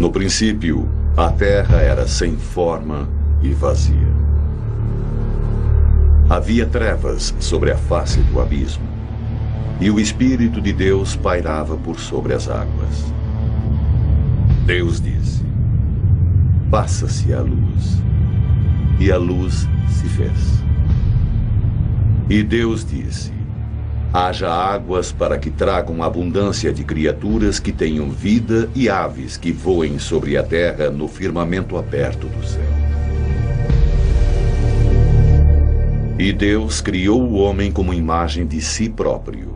No princípio, a terra era sem forma e vazia. Havia trevas sobre a face do abismo, e o Espírito de Deus pairava por sobre as águas. Deus disse: faça-se a luz. E a luz se fez. E Deus disse: haja águas para que tragam abundância de criaturas que tenham vida e aves que voem sobre a terra no firmamento aberto do céu. E Deus criou o homem como imagem de si próprio.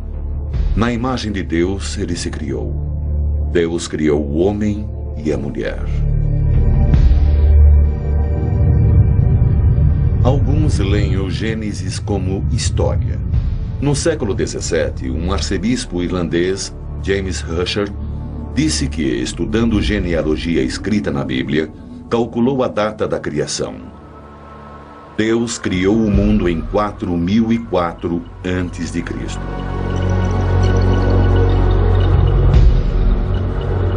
Na imagem de Deus ele se criou. Deus criou o homem e a mulher. Alguns leem o Gênesis como história. No século XVII, um arcebispo irlandês, James Ussher, disse que, estudando genealogia escrita na Bíblia, calculou a data da criação. Deus criou o mundo em 4004 a.C.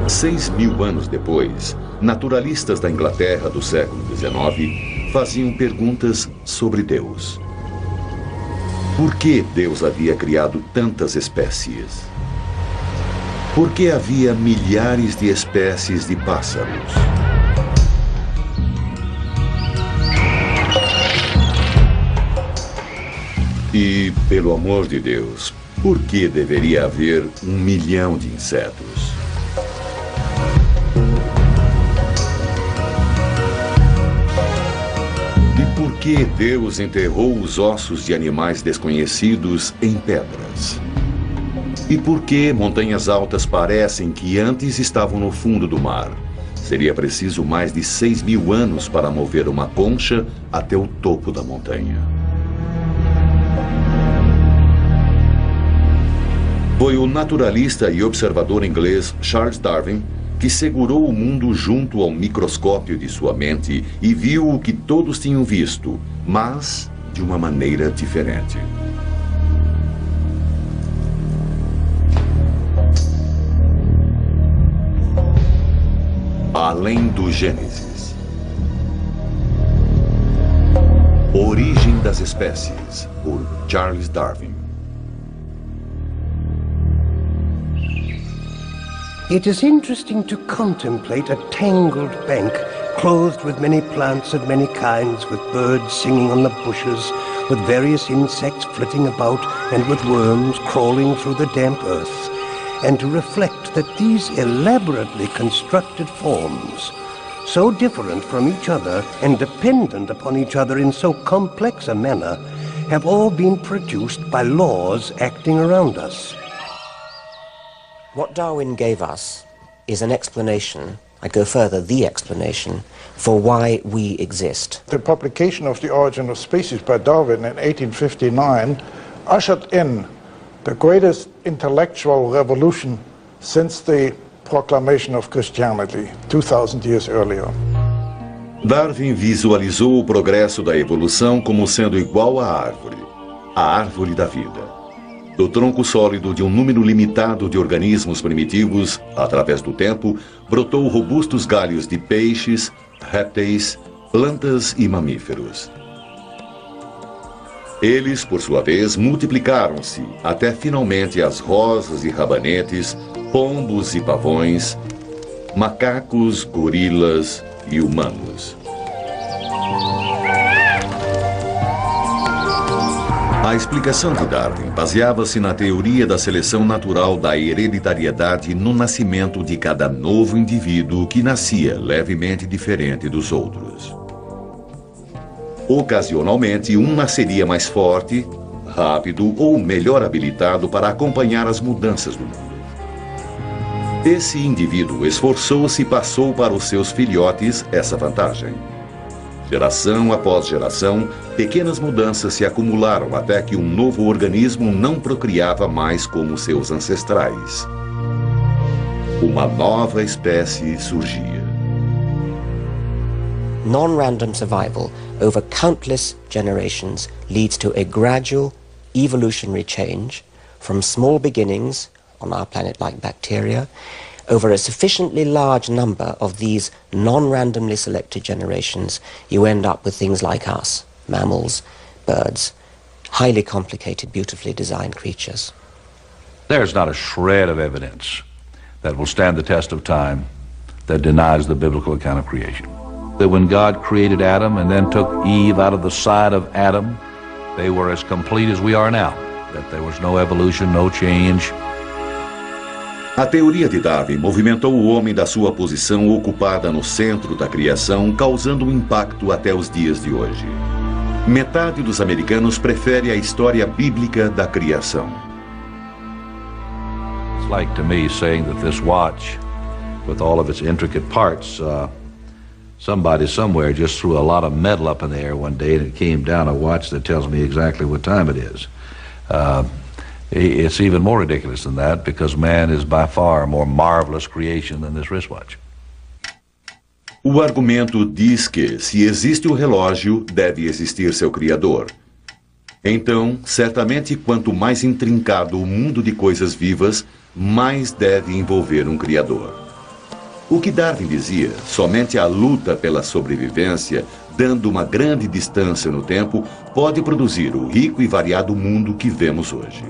6.000 anos depois, naturalistas da Inglaterra do século XIX faziam perguntas sobre Deus. Por que Deus havia criado tantas espécies? Por que havia milhares de espécies de pássaros? E, pelo amor de Deus, por que deveria haver 1 milhão de insetos? Por que Deus enterrou os ossos de animais desconhecidos em pedras? E por que montanhas altas parecem que antes estavam no fundo do mar? Seria preciso mais de 6.000 anos para mover uma concha até o topo da montanha. Foi o naturalista e observador inglês Charles Darwin que segurou o mundo junto ao microscópio de sua mente e viu o que todos tinham visto, mas de uma maneira diferente. Além do Gênesis. Origem das espécies, por Charles Darwin. It is interesting to contemplate a tangled bank clothed with many plants of many kinds, with birds singing on the bushes, with various insects flitting about, and with worms crawling through the damp earth, and to reflect that these elaborately constructed forms, so different from each other and dependent upon each other in so complex a manner, have all been produced by laws acting around us. What Darwin gave us is an explanation, I go further, the explanation, for why we exist. The publication of The Origin of Species by Darwin in 1859 ushered in the greatest intellectual revolution since the proclamation of Christianity 2,000 years earlier. Darwin visualizou o progresso da evolução como sendo igual à árvore da vida. Do tronco sólido de um número limitado de organismos primitivos, através do tempo, brotou robustos galhos de peixes, répteis, plantas e mamíferos. Eles, por sua vez, multiplicaram-se, até finalmente as rosas e rabanetes, pombos e pavões, macacos, gorilas e humanos. A explicação de Darwin baseava-se na teoria da seleção natural da hereditariedade no nascimento de cada novo indivíduo que nascia levemente diferente dos outros. Ocasionalmente, um nasceria mais forte, rápido ou melhor habilitado para acompanhar as mudanças do mundo. Esse indivíduo esforçou-se e passou para os seus filhotes essa vantagem. Geração após geração, pequenas mudanças se acumularam até que um novo organismo não procriava mais como seus ancestrais. Uma nova espécie surgia. Non-random survival over countless generations leads to a gradual evolutionary change from small beginnings on our planet like bacteria over a sufficiently large number of these non-randomly selected generations, you end up with things like us, mammals, birds, highly complicated, beautifully designed creatures. There's not a shred of evidence that will stand the test of time that denies the biblical account of creation. That when God created Adam and then took Eve out of the side of Adam, they were as complete as we are now. That there was no evolution, no change. A teoria de Darwin movimentou o homem da sua posição ocupada no centro da criação, causando um impacto até os dias de hoje. Metade dos americanos prefere a história bíblica da criação. It's like to me saying that this watch, with all of its intricate parts, somebody somewhere just threw a lot of metal up in the air one day and it came down, a watch that tells me exactly what time it is. It's even more ridiculous than that, because man is by far a more marvelous creation than this wristwatch. O argumento diz que, se existe o relógio, deve existir seu criador. Então, certamente, quanto mais intrincado o mundo de coisas vivas, mais deve envolver um criador. O que Darwin dizia, somente a luta pela sobrevivência, dando uma grande distância no tempo, pode produzir o rico e variado mundo que vemos hoje.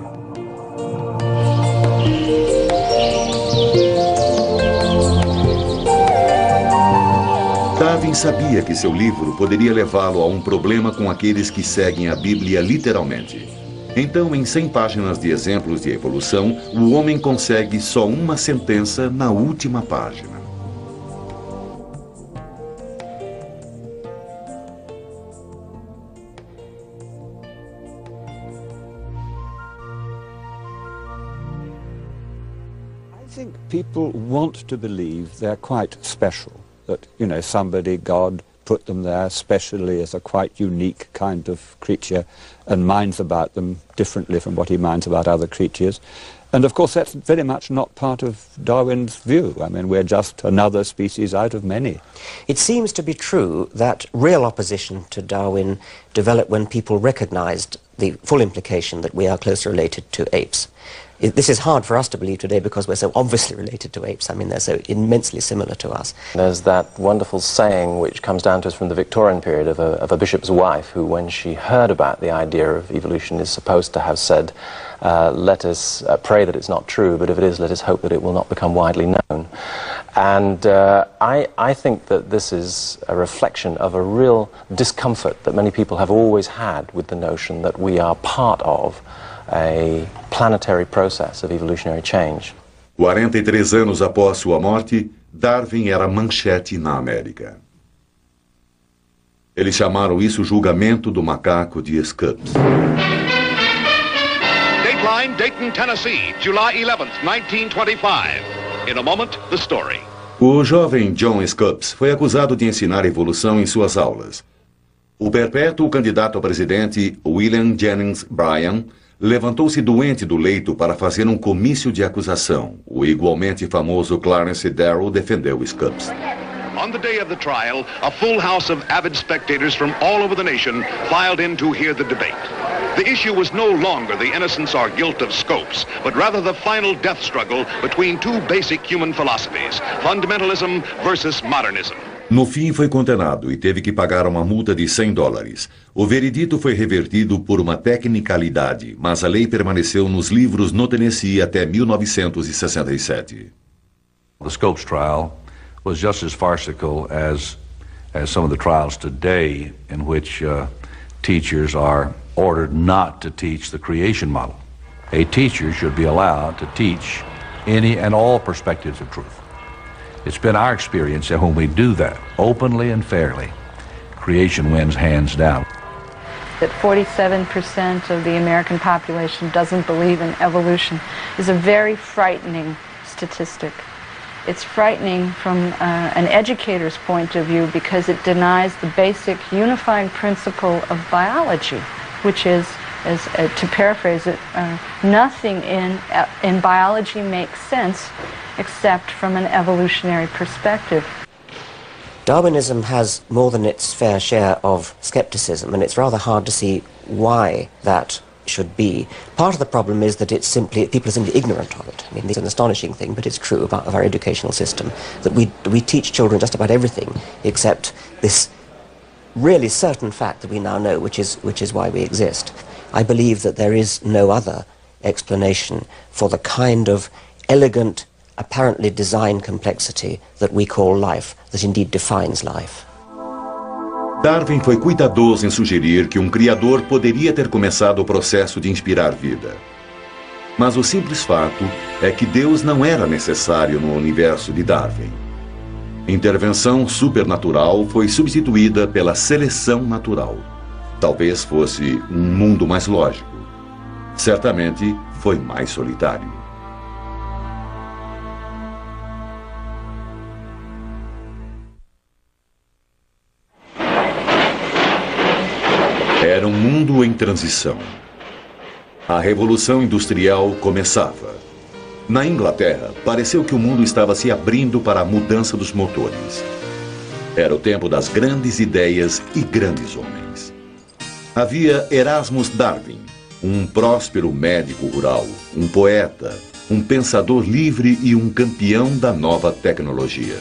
Darwin sabia que seu livro poderia levá-lo a um problema com aqueles que seguem a Bíblia literalmente. Então, em 100 páginas de exemplos de evolução, o homem consegue só uma sentença na última página. I think people want to believe they're quite special. That, you know, somebody, God, put them there specially as a quite unique kind of creature and minds about them differently from what he minds about other creatures. And of course that's very much not part of Darwin's view. I mean, we're just another species out of many. It seems to be true that real opposition to Darwin developed when people recognized the full implication that we are closely related to apes. This is hard for us to believe today because we're so obviously related to apes. I mean, they're so immensely similar to us. There's that wonderful saying which comes down to us from the Victorian period of a bishop's wife who, when she heard about the idea of evolution, is supposed to have said, let us pray that it's not true, but if it is, let us hope that it will not become widely known. And I think that this is a reflection of a real discomfort that many people have always had with the notion that we are part of a planetary process of evolutionary change. 43 anos após sua morte, Darwin era manchete na América. Eles chamaram isso julgamento do macaco de Scopes. Dateline, Dayton, Tennessee, July 11th, 1925. In a moment, the story. O jovem John Scopes foi acusado de ensinar evolução em suas aulas. O perpétuo candidato a presidente, William Jennings Bryan, levantou-se doente do leito para fazer um comício de acusação. O igualmente famoso Clarence Darrow defendeu Scopes. On the day of the trial, a full house of avid spectators from all over the nation filed in to hear the debate. The issue was no longer the innocence or guilt of Scopes, but rather the final death struggle between two basic human philosophies, fundamentalism versus modernism. No fim, foi condenado e teve que pagar uma multa de $100. O veredito foi revertido por uma tecnicalidade, mas a lei permaneceu nos livros no Tennessee até 1967. The Scopes trial was just as farcical as some of the trials today, in which teachers are ordered not to teach the creation model. A teacher should be allowed to teach any and all perspectives of truth. It's been our experience that when we do that, openly and fairly, creation wins hands down. That 47% of the American population doesn't believe in evolution is a very frightening statistic. It's frightening from an educator's point of view because it denies the basic unifying principle of biology, which is, to paraphrase it, nothing in biology makes sense except from an evolutionary perspective. Darwinism has more than its fair share of skepticism, and it's rather hard to see why that should be. Part of the problem is that people are simply ignorant of it. I mean, it's an astonishing thing, but it's true of our educational system, that we teach children just about everything except this really certain fact that we now know, which is why we exist. I believe that there is no other explanation for the kind of elegant, apparently design complexity that we call life, that indeed defines life. Darwin foi cuidadoso em sugerir que um criador poderia ter começado o processo de inspirar vida. Mas o simples fato é que Deus não era necessário no universo de Darwin. Intervenção supernatural foi substituída pela seleção natural. Talvez fosse um mundo mais lógico. Certamente foi mais solitário. Era um mundo em transição. A Revolução Industrial começava. Na Inglaterra, pareceu que o mundo estava se abrindo para a mudança dos motores. Era o tempo das grandes ideias e grandes homens. Havia Erasmus Darwin, um próspero médico rural, um poeta, um pensador livre e um campeão da nova tecnologia.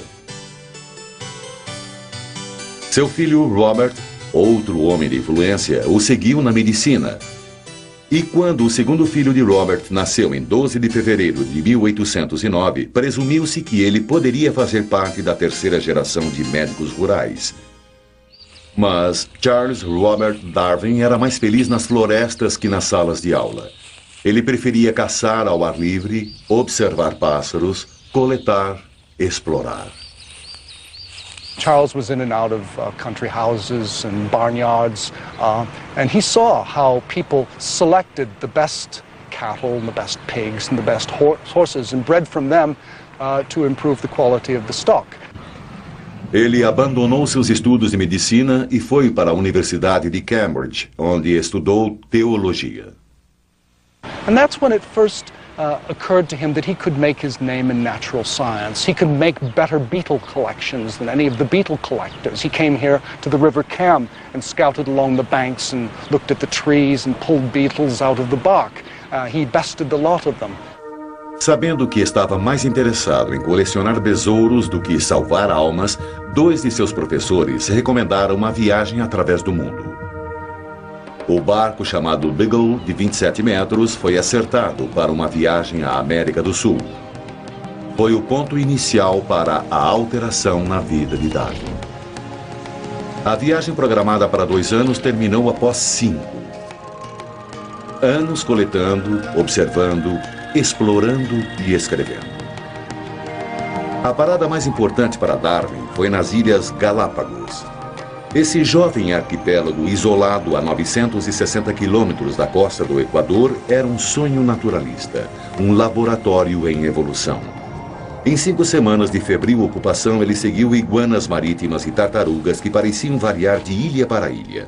Seu filho Robert, outro homem de influência, o seguiu na medicina. E quando o segundo filho de Robert nasceu em 12 de fevereiro de 1809, presumiu-se que ele poderia fazer parte da terceira geração de médicos rurais. Mas Charles Robert Darwin era mais feliz nas florestas que nas salas de aula. Ele preferia caçar ao ar livre, observar pássaros, coletar, explorar. Charles was in and out of country houses and barnyards, and he saw how people selected the best cattle and the best pigs and the best horses and bred from them to improve the quality of the stock. Ele abandonou seus estudos de medicina e foi para a Universidade de Cambridge, onde estudou teologia. And that's when it first occurred to him that he could make his name in natural science. He could make better beetle collections than any of the beetle collectors. He came here to the River Cam and scouted along the banks and looked at the trees and pulled beetles out of the bark. He bested the lot of them. Sabendo que estava mais interessado em colecionar besouros do que salvar almas, 2 de seus professores recomendaram uma viagem através do mundo. O barco chamado Beagle, de 27 metros, foi acertado para uma viagem à América do Sul. Foi o ponto inicial para a alteração na vida de Darwin. A viagem programada para 2 anos terminou após 5. Anos coletando, observando, explorando e escrevendo. A parada mais importante para Darwin foi nas Ilhas Galápagos. Esse jovem arquipélago isolado a 960 quilômetros da costa do Equador era um sonho naturalista, um laboratório em evolução. Em 5 semanas de febril ocupação, ele seguiu iguanas marítimas e tartarugas que pareciam variar de ilha para ilha.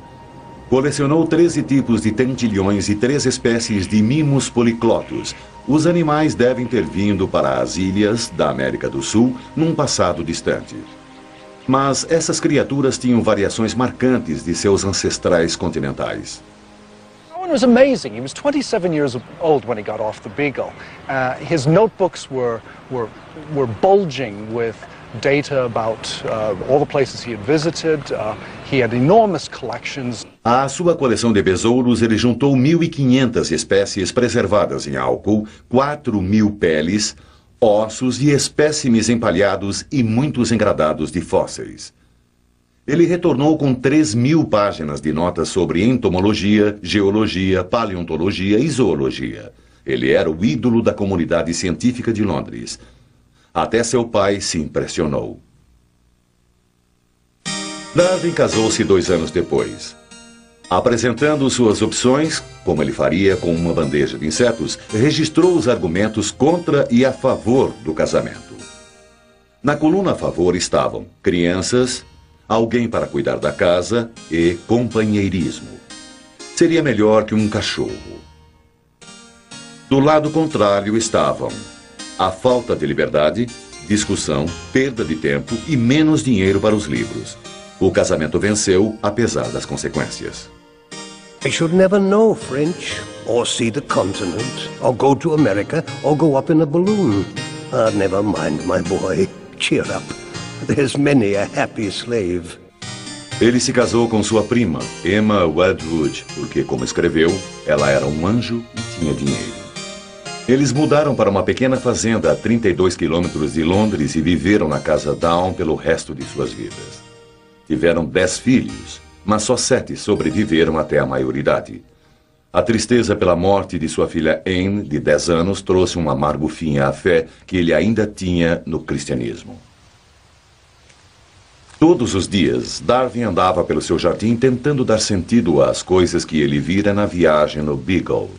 Colecionou 13 tipos de tentilhões e 3 espécies de mimos policlotos. Os animais devem ter vindo para as ilhas da América do Sul num passado distante. Mas essas criaturas tinham variações marcantes de seus ancestrais continentais. Darwin was amazing. He was 27 years old when he got off the Beagle. His notebooks were bulging with data about all the places he had visited. He had enormous collections. À sua coleção de besouros, ele juntou 1.500 espécies preservadas em álcool, 4.000 peles, ossos e espécimes empalhados e muitos engradados de fósseis. Ele retornou com 3.000 páginas de notas sobre entomologia, geologia, paleontologia e zoologia. Ele era o ídolo da comunidade científica de Londres. Até seu pai se impressionou. Darwin casou-se 2 anos depois. Apresentando suas opções, como ele faria com uma bandeja de insetos, registrou os argumentos contra e a favor do casamento. Na coluna a favor estavam crianças, alguém para cuidar da casa e companheirismo. Seria melhor que um cachorro. Do lado contrário estavam a falta de liberdade, discussão, perda de tempo e menos dinheiro para os livros. O casamento venceu, apesar das consequências. I should never know French, or see the continent, or go to America, or go up in a balloon. Ah, never mind, my boy. Cheer up. There's many a happy slave. Ele se casou com sua prima, Emma Wedgwood, porque, como escreveu, ela era um anjo e tinha dinheiro. Eles mudaram para uma pequena fazenda a 32 quilômetros de Londres e viveram na casa Down pelo resto de suas vidas. Tiveram 10 filhos, mas só 7 sobreviveram até a maioridade. A tristeza pela morte de sua filha Anne, de 10 anos, trouxe um amargo fim à fé que ele ainda tinha no cristianismo. Todos os dias, Darwin andava pelo seu jardim tentando dar sentido às coisas que ele vira na viagem no Beagle.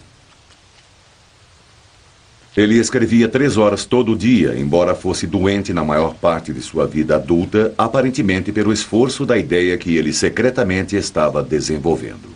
Ele escrevia 3 horas todo dia, embora fosse doente na maior parte de sua vida adulta, aparentemente pelo esforço da ideia que ele secretamente estava desenvolvendo.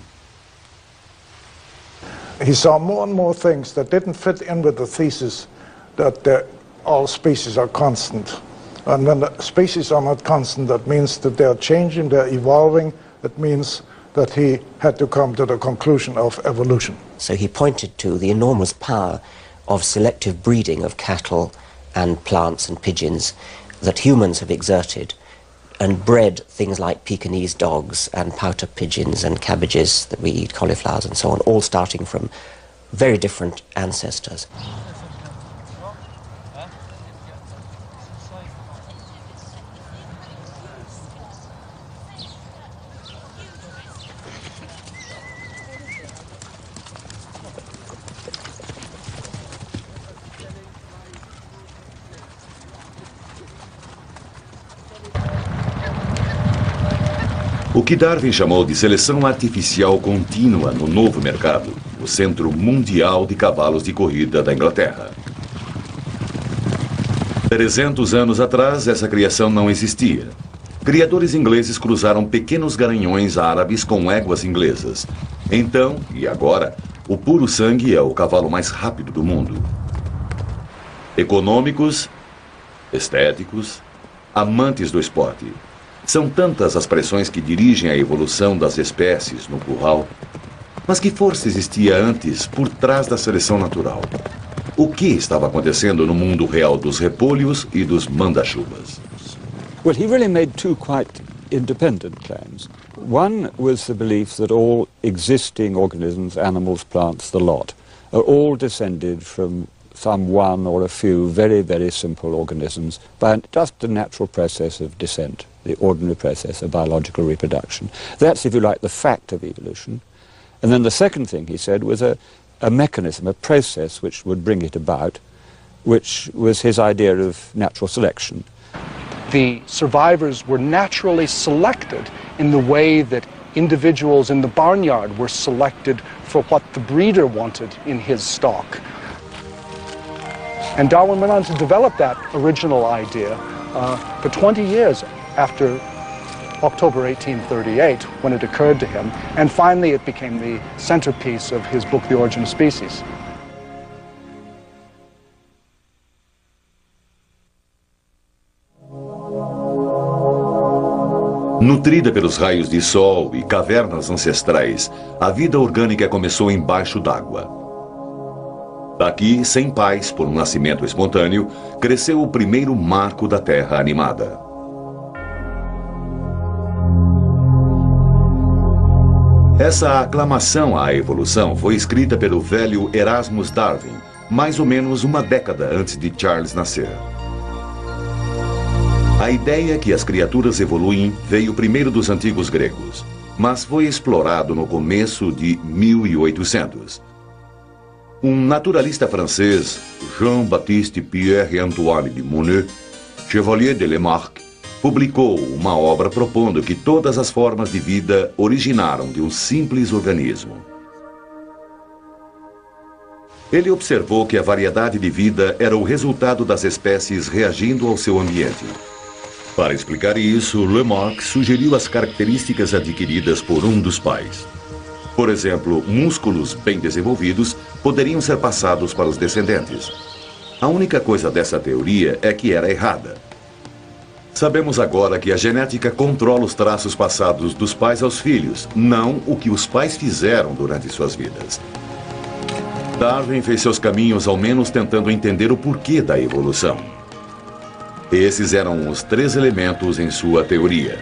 He saw more and more things that didn't fit in with the thesis that all species are constant. And when the species are not constant, that means that they are changing, they're evolving. That means that he had to come to the conclusion of evolution. So he pointed to the enormous power of selective breeding of cattle and plants and pigeons that humans have exerted and bred things like Pekingese dogs and pouter pigeons and cabbages that we eat, cauliflowers and so on, all starting from very different ancestors. O que Darwin chamou de seleção artificial contínua no novo mercado, o Centro Mundial de Cavalos de Corrida da Inglaterra. 300 anos atrás, essa criação não existia. Criadores ingleses cruzaram pequenos garanhões árabes com éguas inglesas. Então, e agora, o puro sangue é o cavalo mais rápido do mundo. Econômicos, estéticos, amantes do esporte. São tantas as pressões que dirigem a evolução das espécies no curral. Mas que força existia antes por trás da seleção natural? O que estava acontecendo no mundo real dos repolhos e dos manda-chuvas? Well, he really made 2 quite independent claims. One was the belief that all existing organisms, animals, plants, the lot, are all descended from some one or a few very, very simple organisms by just the natural process of descent, the ordinary process of biological reproduction. That's, if you like, the fact of evolution. And then the second thing he said was a mechanism, a process which would bring it about, which was his idea of natural selection. The survivors were naturally selected in the way that individuals in the barnyard were selected for what the breeder wanted in his stock. And Darwin went on to develop that original idea for 20 years after October 1838, when it occurred to him, and finally it became the centerpiece of his book, The Origin of Species. Nutrida pelos raios de sol e cavernas ancestrais, a vida orgânica começou embaixo d'água. Daqui, sem pais, por um nascimento espontâneo, cresceu o primeiro marco da Terra animada. Essa aclamação à evolução foi escrita pelo velho Erasmus Darwin, mais ou menos uma década antes de Charles nascer. A ideia que as criaturas evoluem veio primeiro dos antigos gregos, mas foi explorado no começo de 1800. Um naturalista francês, Jean-Baptiste Pierre-Antoine de Monod, Chevalier de Lamarck, publicou uma obra propondo que todas as formas de vida originaram de um simples organismo. Ele observou que a variedade de vida era o resultado das espécies reagindo ao seu ambiente. Para explicar isso, Lamarck sugeriu as características adquiridas por um dos pais. Por exemplo, músculos bem desenvolvidos poderiam ser passados para os descendentes. A única coisa dessa teoria é que era errada. Sabemos agora que a genética controla os traços passados dos pais aos filhos, não o que os pais fizeram durante suas vidas. Darwin fez seus caminhos ao menos tentando entender o porquê da evolução. Esses eram os 3 elementos em sua teoria.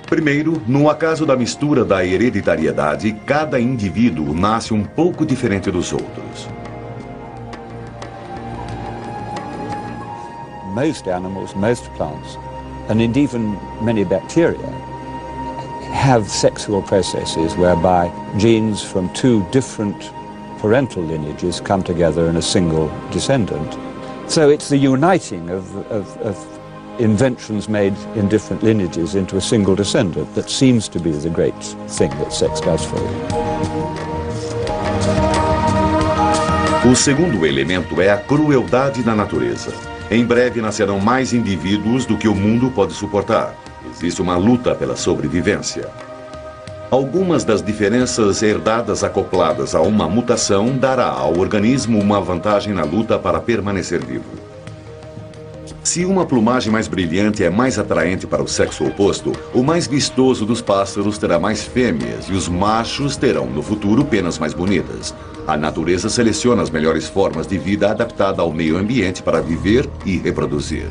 Primeiro, no acaso da mistura da hereditariedade, cada indivíduo nasce um pouco diferente dos outros. Most animals, most plants, and indeed even many bacteria have sexual processes whereby genes from 2 different parental lineages come together in a single descendant. So it's the uniting of inventions made in different lineages into a single descendant that seems to be the great thing that sex does for you. O segundo elemento é a crueldade da natureza. Em breve nascerão mais indivíduos do que o mundo pode suportar. Existe uma luta pela sobrevivência. Algumas das diferenças herdadas acopladas a uma mutação dará ao organismo uma vantagem na luta para permanecer vivo. Se uma plumagem mais brilhante é mais atraente para o sexo oposto, o mais vistoso dos pássaros terá mais fêmeas e os machos terão, no futuro, penas mais bonitas. A natureza seleciona as melhores formas de vida adaptada ao meio ambiente para viver e reproduzir.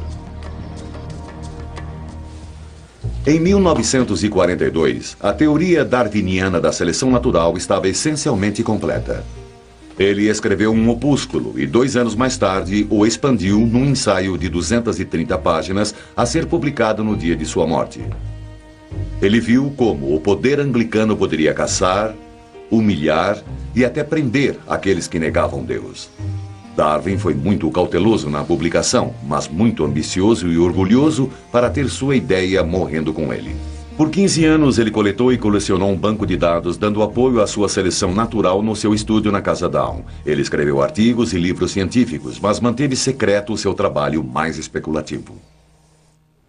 Em 1942, a teoria darwiniana da seleção natural estava essencialmente completa. Ele escreveu um opúsculo e 2 anos mais tarde o expandiu num ensaio de 230 páginas a ser publicado no dia de sua morte. Ele viu como o poder anglicano poderia caçar, humilhar e até prender aqueles que negavam Deus. Darwin foi muito cauteloso na publicação, mas muito ambicioso e orgulhoso para ter sua ideia morrendo com ele. Por 15 anos, ele coletou e colecionou um banco de dados, dando apoio à sua seleção natural no seu estúdio na Casa Down. Ele escreveu artigos e livros científicos, mas manteve secreto o seu trabalho mais especulativo.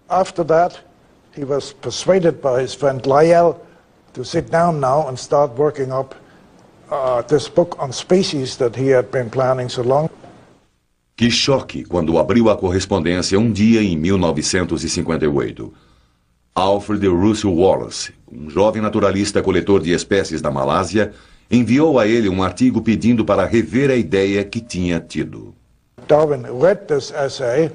After that, he was persuaded by his friend Lyell to sit down now and start working up this book on species that he had been planning so long. Que choque quando abriu a correspondência um dia em 1958. Alfred Russel Wallace, um jovem naturalista coletor de espécies da Malásia, enviou a ele um artigo pedindo para rever a ideia que tinha tido. Darwin read this essay.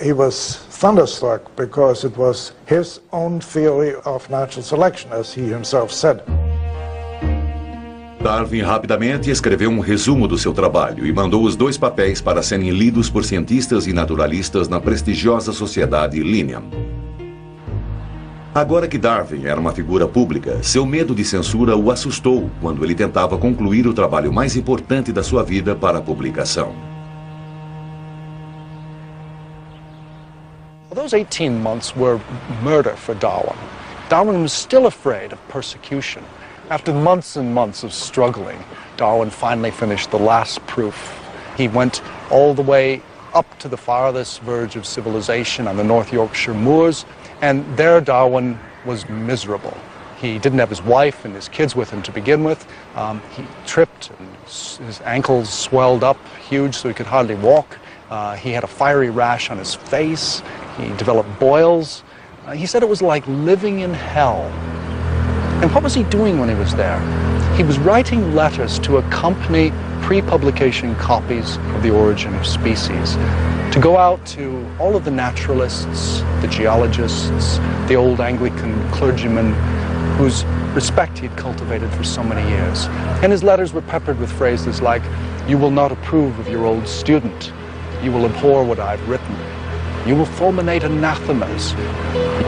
He was thunderstruck because it was his own theory of natural selection, as he himself said. Darwin rapidamente escreveu um resumo do seu trabalho e mandou os 2 papéis para serem lidos por cientistas e naturalistas na prestigiosa sociedade Linnean. Agora que Darwin era uma figura pública, seu medo de censura o assustou quando ele tentava concluir o trabalho mais importante da sua vida para a publicação. Well, those 18 months were murder for Darwin. Darwin was still afraid of persecution. After months and months of struggling, Darwin finally finished the last proof. He went all the way up to the farthest verge of civilization on the North Yorkshire moors, and there Darwin was miserable. He didn't have his wife and his kids with him to begin with. He tripped and his ankles swelled up huge so he could hardly walk. He had a fiery rash on his face. He developed boils. He said it was like living in hell. And what was he doing when he was there? He was writing letters to accompany pre-publication copies of The Origin of Species, to go out to all of the naturalists, the geologists, the old Anglican clergymen whose respect he had cultivated for so many years. And his letters were peppered with phrases like, "You will not approve of your old student. You will abhor what I've written. You will fulminate anathemas.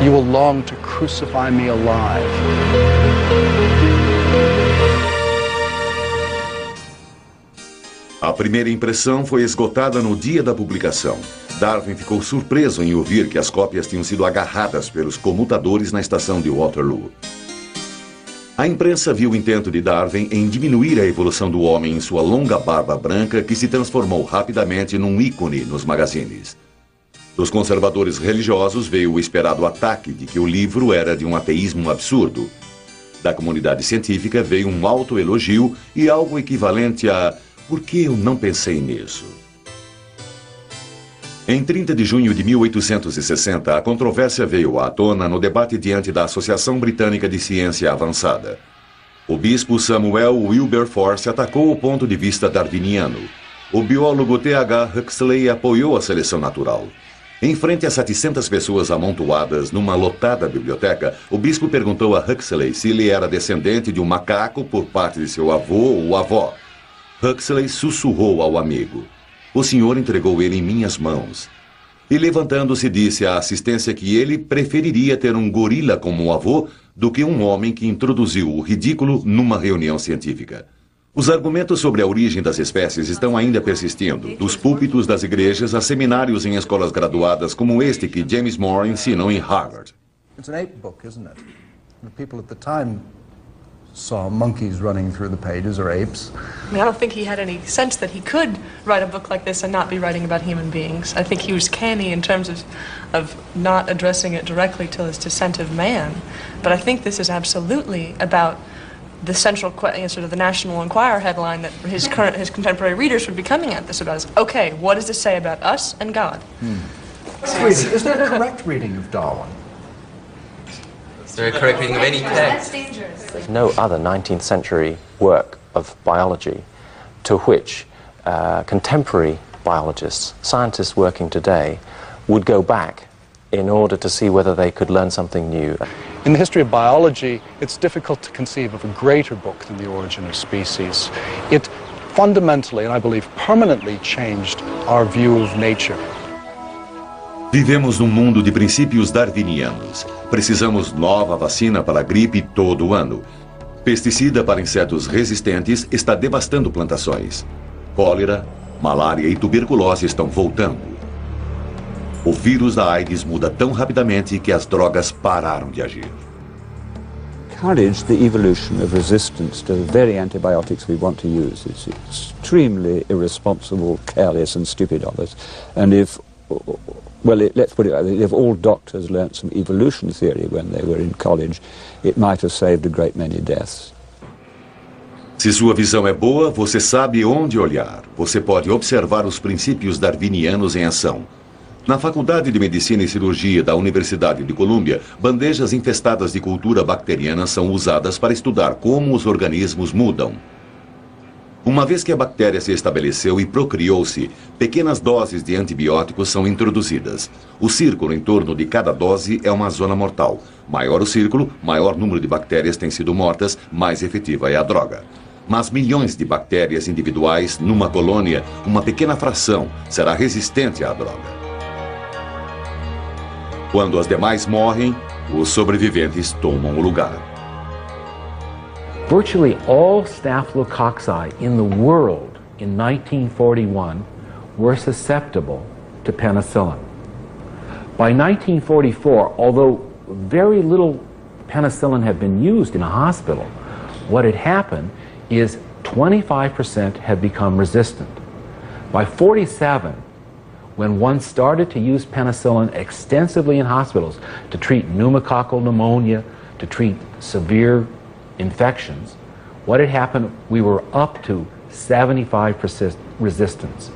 You will long to crucify me alive." A primeira impressão foi esgotada no dia da publicação. Darwin ficou surpreso em ouvir que as cópias tinham sido agarradas pelos comutadores na estação de Waterloo. A imprensa viu o intento de Darwin em diminuir a evolução do homem em sua longa barba branca, que se transformou rapidamente num ícone nos magazines. Dos conservadores religiosos veio o esperado ataque de que o livro era de um ateísmo absurdo. Da comunidade científica veio um autoelogio e algo equivalente a "por que eu não pensei nisso?". Em 30 de junho de 1860, a controvérsia veio à tona no debate diante da Associação Britânica de Ciência Avançada. O bispo Samuel Wilberforce atacou o ponto de vista darwiniano. O biólogo T.H. Huxley apoiou a seleção natural. Em frente a 700 pessoas amontoadas numa lotada biblioteca, o bispo perguntou a Huxley se ele era descendente de um macaco por parte de seu avô ou avó. Huxley sussurrou ao amigo: "O senhor entregou ele em minhas mãos." E levantando-se disse à assistência que ele preferiria ter um gorila como um avô do que um homem que introduziu o ridículo numa reunião científica. Os argumentos sobre a origem das espécies estão ainda persistindo, dos púlpitos das igrejas a seminários em escolas graduadas como este que James Moore ensinou em Harvard. It's an ape book, isn't it? The people at the time saw monkeys running through the pages, or apes. I mean, I don't think he had any sense that he could write a book like this and not be writing about human beings. I think he was canny in terms of not addressing it directly to his descent of man. But I think this is absolutely about the central sort of the National Enquirer headline that his contemporary readers would be coming at this about is, okay, what does this say about us and God? Is there a correct reading of Darwin? Is there a correct reading of any text? There's no other 19th century work of biology to which contemporary biologists, scientists working today, would go back in order to see whether they could learn something new. In the history of biology, it's difficult to conceive of a greater book than The Origin of Species. It fundamentally, and I believe permanently, changed our view of nature. Vivemos num mundo de princípios darwinianos. Precisamos nova vacina para a gripe todo ano. Pesticida para insetos resistentes está devastando plantações. Cólera, malária e tuberculose estão voltando. O vírus da AIDS muda tão rapidamente que as drogas pararam de agir. Encourage the evolution of resistance to the very antibiotics we want to use. It's extremely irresponsible, careless and stupid of us. And if, well, let's put it like this, if all doctors learnt some evolution theory when they were in college, it might have saved a great many deaths. Se sua visão é boa, você sabe onde olhar. Você pode observar os princípios darwinianos em ação. Na Faculdade de Medicina e Cirurgia da Universidade de Colômbia, bandejas infestadas de cultura bacteriana são usadas para estudar como os organismos mudam. Uma vez que a bactéria se estabeleceu e procriou-se, pequenas doses de antibióticos são introduzidas. O círculo em torno de cada dose é uma zona mortal. Maior o círculo, maior número de bactérias têm sido mortas, mais efetiva é a droga. Mas milhões de bactérias individuais numa colônia, uma pequena fração será resistente à droga. Quando as demais morrem, os sobreviventes tomam o lugar. Virtually all staphylococci in the world in 1941 were susceptible to penicillin. By 1944, although very little penicillin had been used in a hospital, what had happened is 25% had become resistant. By 47, when one started to use penicillin extensively in hospitals to treat pneumococcal pneumonia, to treat severe infections, what had happened, we were up to 75% resistance.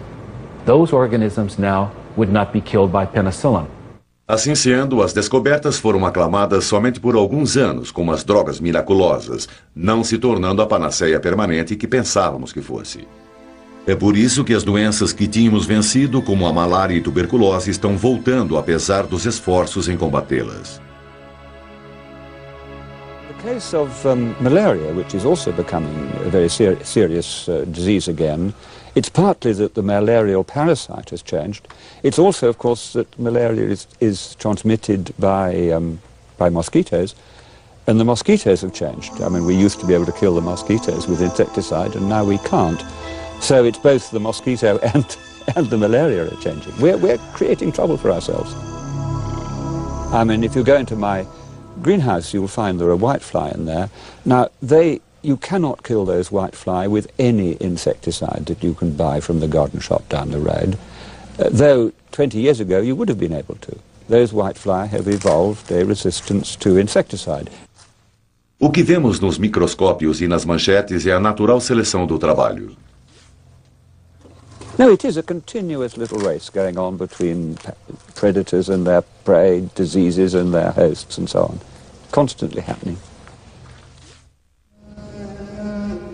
Those organisms now would not be killed by penicillin. Assim sendo, as descobertas foram aclamadas somente por alguns anos como as drogas miraculosas, não se tornando a panaceia permanente que pensávamos que fosse. É por isso que as doenças que tínhamos vencido, como a malária e tuberculose, estão voltando apesar dos esforços em combatê-las. The case of malaria, which is also becoming a very serious disease again, it's partly that the malarial parasite has changed. It's also, of course, that malaria is transmitted by mosquitoes, and the mosquitoes have changed. I mean, we used to be able to kill the mosquitoes with insecticide, and now we can't. So it's both the mosquito and the malaria are changing. We're creating trouble for ourselves. I mean, if you go into my greenhouse, you'll find there are whitefly in there. Now, you cannot kill those whitefly with any insecticide that you can buy from the garden shop down the road, though 20 years ago you would have been able to. Those whitefly have evolved a resistance to insecticide. O que vemos nos microscópios e nas manchetes é a natural seleção do trabalho. No, it is a continuous little race going on between predators and their prey, diseases and their hosts and so on. Constantly happening.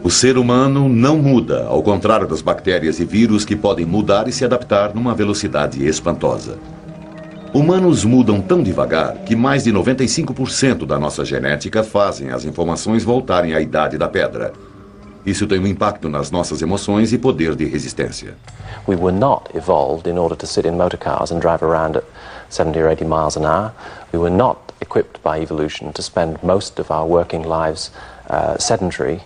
O ser humano não muda, ao contrário das bactérias e vírus que podem mudar e se adaptar numa velocidade espantosa. Humanos mudam tão devagar que mais de 95% da nossa genética fazem as informações voltarem à idade da pedra. Isso tem um impacto nas nossas emoções e poder de resistência. We were not evolved in order to sit in motor cars and drive around at 70 or 80 miles an hour. We were not equipped by evolution to spend most of our working lives sedentary,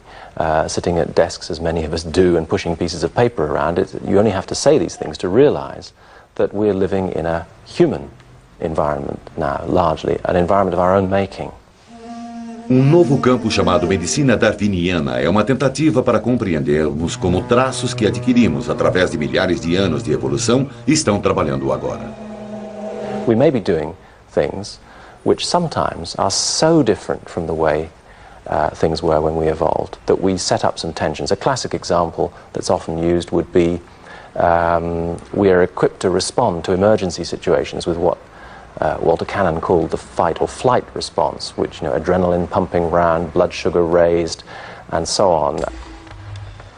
sitting at desks as many of us do and pushing pieces of paper around. You only have to say these things to realize that we're living in a human environment now, largely, an environment of our own making. Novo campo chamado medicina darwiniana é uma tentativa para compreendermos como traços que adquirimos através de milhares de anos de evolução estão trabalhando agora. We may be doing things which sometimes are so different from the way things were when we evolved that we set up some tensions. A classic example that's often used would be we are equipped to respond to emergency situations with what Walter Cannon called the fight or flight response, which, adrenaline pumping round, blood sugar raised, and so on.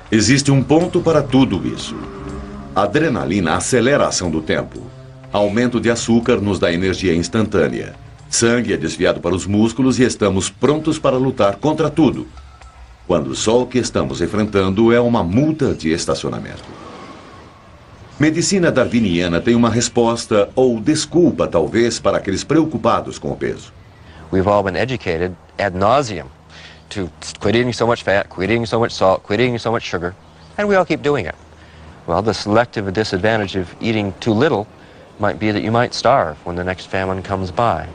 Existe ponto para tudo isso. A adrenalina acelera a ação do tempo. Aumento de açúcar nos dá energia instantânea. Sangue é desviado para os músculos e estamos prontos para lutar contra tudo. Quando só o que estamos enfrentando é uma multa de estacionamento. Medicina darwiniana tem uma resposta ou desculpa, talvez, para aqueles preocupados com o peso. We've all been educated ad nauseum to quit eating so much fat, quit eating so much salt, quit eating so much sugar, and we all keep doing it. Well, the selective disadvantage of eating too little might be that you might starve when the next famine comes by.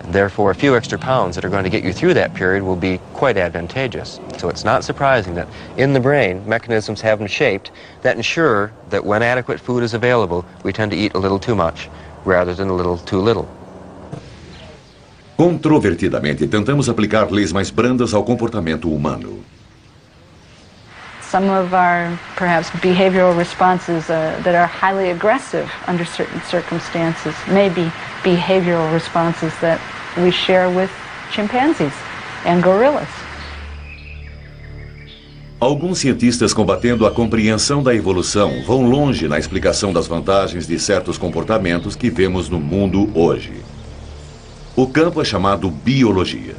And therefore, a few extra pounds that are going to get you through that period will be quite advantageous. So it's not surprising that in the brain, mechanisms have been shaped that ensure that when adequate food is available, we tend to eat a little too much rather than a little too little. Controvertidamente, tentamos aplicar leis mais brandas ao comportamento humano. Some of our, perhaps, behavioral responses that are highly aggressive under certain circumstances may be behavioral responses that we share with chimpanzees and gorillas. Alguns cientistas combatendo a compreensão da evolução vão longe na explicação das vantagens de certos comportamentos que vemos no mundo hoje. O campo é chamado biologia.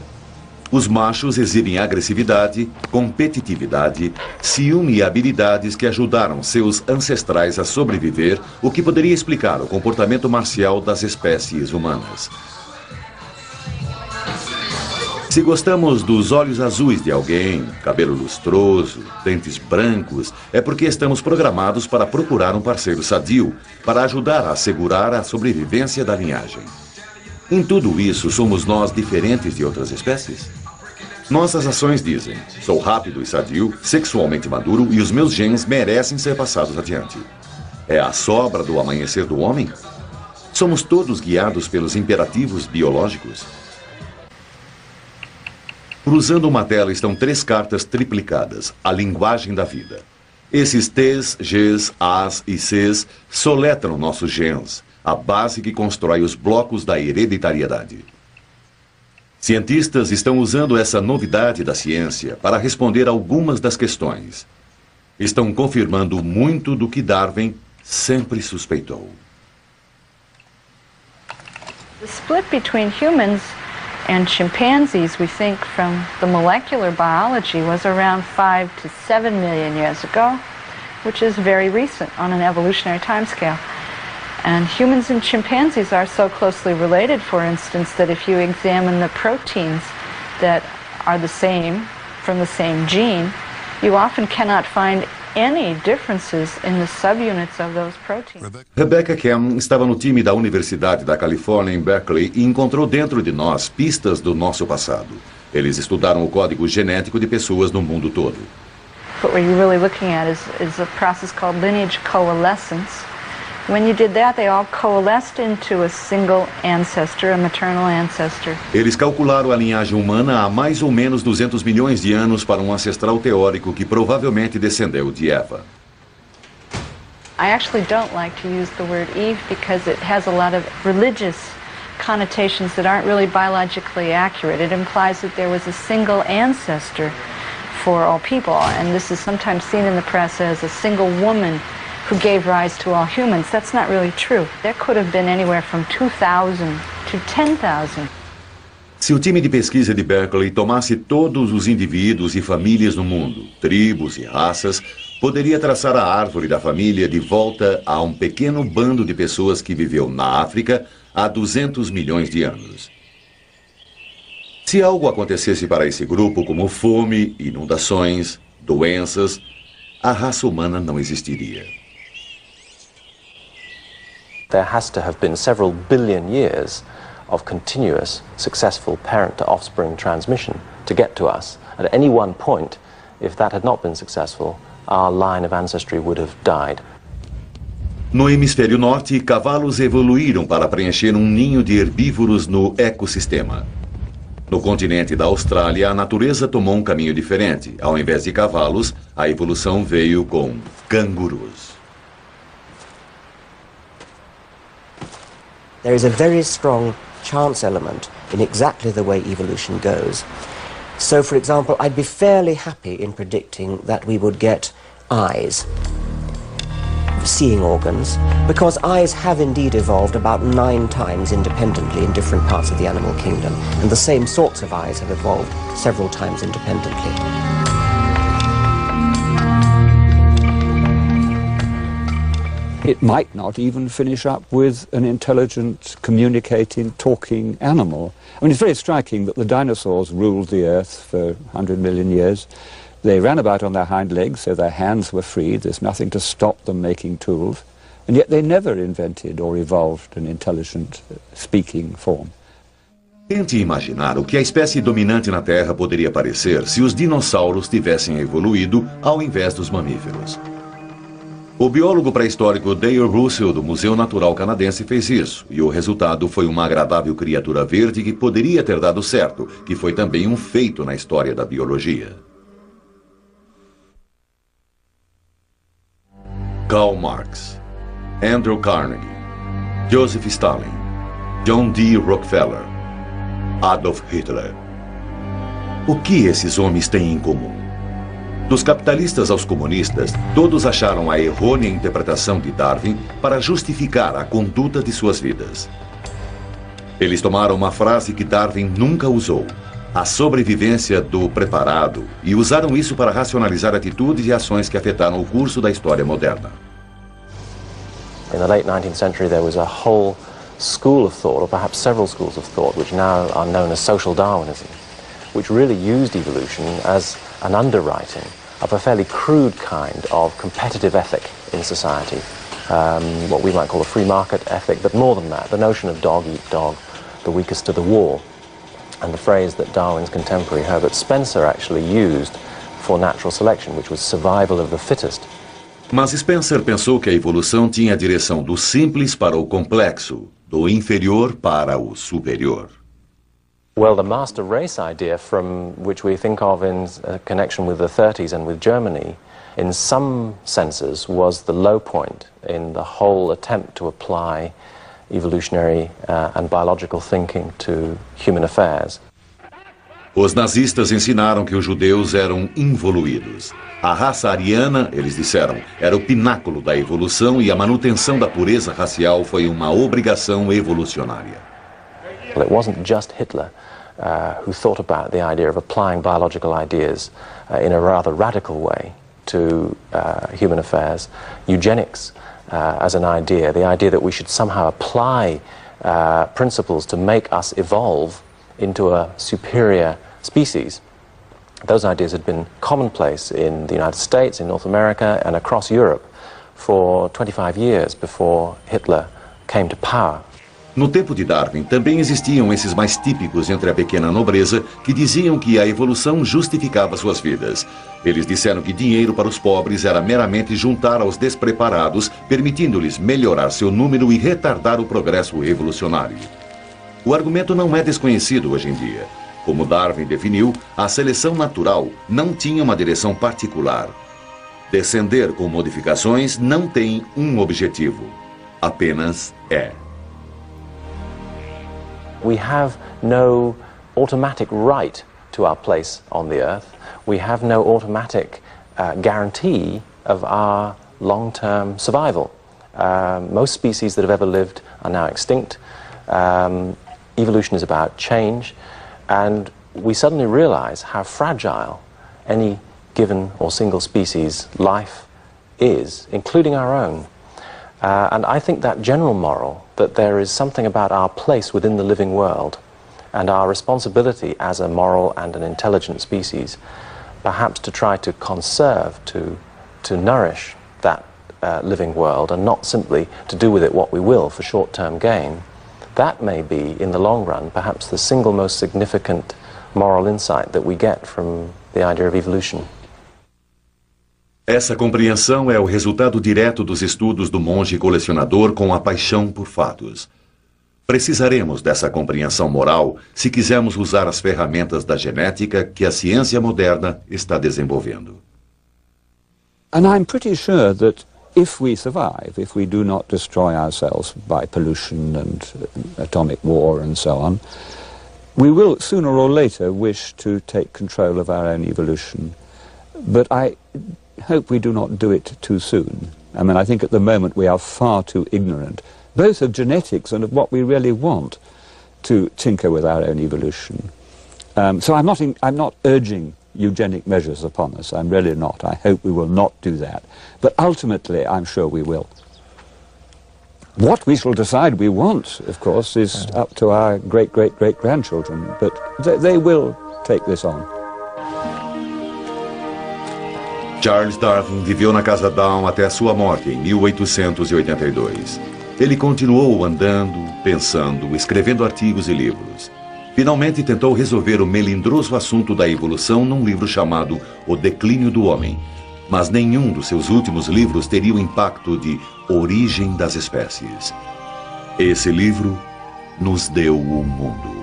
Os machos exibem agressividade, competitividade, ciúme e habilidades que ajudaram seus ancestrais a sobreviver, o que poderia explicar o comportamento marcial das espécies humanas. Se gostamos dos olhos azuis de alguém, cabelo lustroso, dentes brancos, é porque estamos programados para procurar um parceiro sadio, para ajudar a assegurar a sobrevivência da linhagem. Em tudo isso, somos nós diferentes de outras espécies? Nossas ações dizem, sou rápido e sadio, sexualmente maduro e os meus genes merecem ser passados adiante. É a sobra do amanhecer do homem? Somos todos guiados pelos imperativos biológicos? Cruzando uma tela estão 3 cartas triplicadas, a linguagem da vida. Esses T's, G's, A's e C's soletram nossos genes, a base que constrói os blocos da hereditariedade. Cientistas estão usando essa novidade da ciência para responder algumas das questões. Estão confirmando muito do que Darwin sempre suspeitou. The split between humans and chimpanzees, we think, from the molecular biology was around 5 to 7 million years ago, which is very recent on an evolutionary timescale. And humans and chimpanzees are so closely related, for instance, that if you examine the proteins that are the same, from the same gene, you often cannot find any differences in the subunits of those proteins. Rebecca Kem estava no time da Universidade da Califórnia em Berkeley e encontrou dentro de nós pistas do nosso passado. Eles estudaram o código genético de pessoas no mundo todo. What we're really looking at is a process called lineage coalescence. When you did that, they all coalesced into a single ancestor, a maternal ancestor. Eles calcularam a linhagem humana há mais ou menos 200 milhões de anos para um ancestral teórico que provavelmente descendeu de Eva. I actually don't like to use the word Eve because it has a lot of religious connotations that aren't really biologically accurate. It implies that there was a single ancestor for all people, and this is sometimes seen in the press as a single woman who gave rise to all humans. That's not really true. There could have been anywhere from 2,000 to 10,000. Se o time de pesquisa de Berkeley tomasse todos os indivíduos e famílias no mundo, tribos e raças, poderia traçar a árvore da família de volta a um pequeno bando de pessoas que viveu na África há 200 milhões de anos. Se algo acontecesse para esse grupo, como fome, inundações, doenças, a raça humana não existiria. There has to have been several billion years of continuous, successful parent-to-offspring transmission to get to us. At any one point, if that had not been successful, our line of ancestry would have died. No hemisfério norte, cavalos evoluíram para preencher um ninho de herbívoros no ecossistema. No continente da Austrália, a natureza tomou um caminho diferente. Ao invés de cavalos, a evolução veio com cangurus. There is a very strong chance element in exactly the way evolution goes. So, for example, I'd be fairly happy in predicting that we would get eyes, seeing organs, because eyes have indeed evolved about 9 times independently in different parts of the animal kingdom, and the same sorts of eyes have evolved several times independently. It might not even finish up with an intelligent, communicating, talking animal. I mean, it's very striking that the dinosaurs ruled the Earth for 100 million years. They ran about on their hind legs, so their hands were free. There's nothing to stop them making tools. And yet they never invented or evolved an intelligent, speaking form. Tente imaginar o que a espécie dominante na Terra poderia parecer se os dinossauros tivessem evoluído ao invés dos mamíferos. O biólogo pré-histórico Dale Russell, do Museu Natural Canadense, fez isso, e o resultado foi uma agradável criatura verde que poderia ter dado certo, que foi também um feito na história da biologia. Karl Marx, Andrew Carnegie, Joseph Stalin, John D. Rockefeller, Adolf Hitler. O que esses homens têm em comum? Dos capitalistas aos comunistas, todos acharam a errônea interpretação de Darwin para justificar a conduta de suas vidas. Eles tomaram uma frase que Darwin nunca usou, a sobrevivência do preparado, e usaram isso para racionalizar atitudes e ações que afetaram o curso da história moderna. In the late 19th century, there was a whole school of thought, or perhaps several schools of thought, which now are known as social Darwinism, which really used evolution as an underwriting of a fairly crude kind of competitive ethic in society, what we might call a free market ethic, but more than that, the notion of dog eat dog, the weakest to the wall, and the phrase that Darwin's contemporary Herbert Spencer actually used for natural selection, which was survival of the fittest. Mas Spencer pensou que a evolução tinha a direção do simples para o complexo, do inferior para o superior. Well, the master race idea, from which we think of in connection with the 30s and with Germany, in some senses was the low point in the whole attempt to apply evolutionary and biological thinking to human affairs. Os nazistas ensinaram que os judeus eram involuídos. A raça ariana, eles disseram, era o pináculo da evolução e a manutenção da pureza racial foi uma obrigação evolucionária. Well, it wasn't just Hitler who thought about the idea of applying biological ideas in a rather radical way to human affairs. Eugenics as an idea, the idea that we should somehow apply principles to make us evolve into a superior species. Those ideas had been commonplace in the United States, in North America, and across Europe for 25 years before Hitler came to power. No tempo de Darwin, também existiam esses mais típicos entre a pequena nobreza que diziam que a evolução justificava suas vidas. Eles disseram que dinheiro para os pobres era meramente juntar aos despreparados, permitindo-lhes melhorar seu número e retardar o progresso evolucionário. O argumento não é desconhecido hoje em dia. Como Darwin definiu, a seleção natural não tinha uma direção particular. Descender com modificações não tem um objetivo, apenas é. We have no automatic right to our place on the earth. We have no automatic guarantee of our long-term survival. Most species that have ever lived are now extinct. Evolution is about change, and we suddenly realize how fragile any given or single species life is, including our own. And I think that general moral, that there is something about our place within the living world and our responsibility as a moral and an intelligent species, perhaps to try to conserve, to nourish that living world and not simply to do with it what we will for short-term gain, that may be, in the long run, perhaps the single most significant moral insight that we get from the idea of evolution. Essa compreensão é o resultado direto dos estudos do monge colecionador com a paixão por fatos. Precisaremos dessa compreensão moral se quisermos usar as ferramentas da genética que a ciência moderna está desenvolvendo. And I'm pretty sure that if we survive, if we do not destroy ourselves by pollution and atomic war and so on, we will sooner or later wish to take control of our own evolution. But I hope we do not do it too soon. I mean, I think at the moment we are far too ignorant, both of genetics and of what we really want, to tinker with our own evolution. So I'm not urging eugenic measures upon us. I'm really not. I hope we will not do that. But ultimately, I'm sure we will. What we shall decide we want, of course, is up to our great-great-great-grandchildren, but they will take this on. Charles Darwin viveu na Casa Down até a sua morte em 1882. Ele continuou andando, pensando, escrevendo artigos e livros. Finalmente tentou resolver o melindroso assunto da evolução num livro chamado O Declínio do Homem. Mas nenhum dos seus últimos livros teria o impacto de Origem das Espécies. Esse livro nos deu o mundo.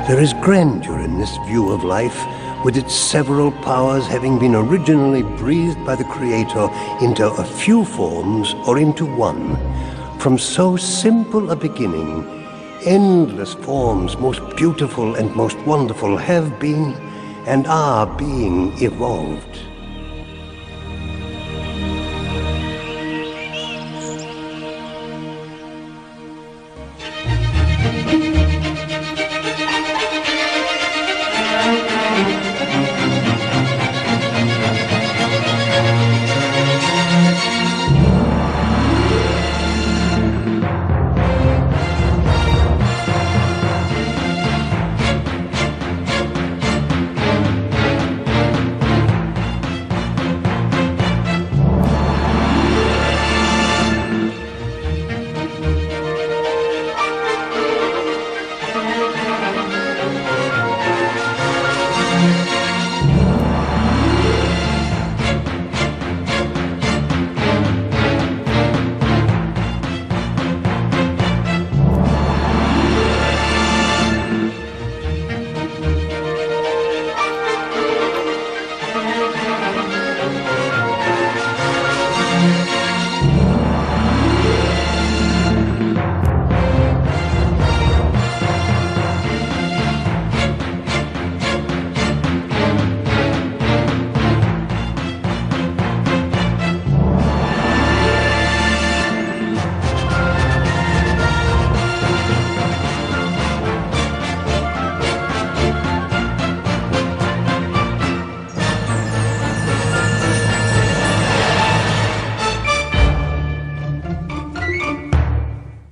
There is grandeur in this view of life, with its several powers having been originally breathed by the Creator into a few forms or into one. From so simple a beginning, endless forms, most beautiful and most wonderful, have been and are being evolved.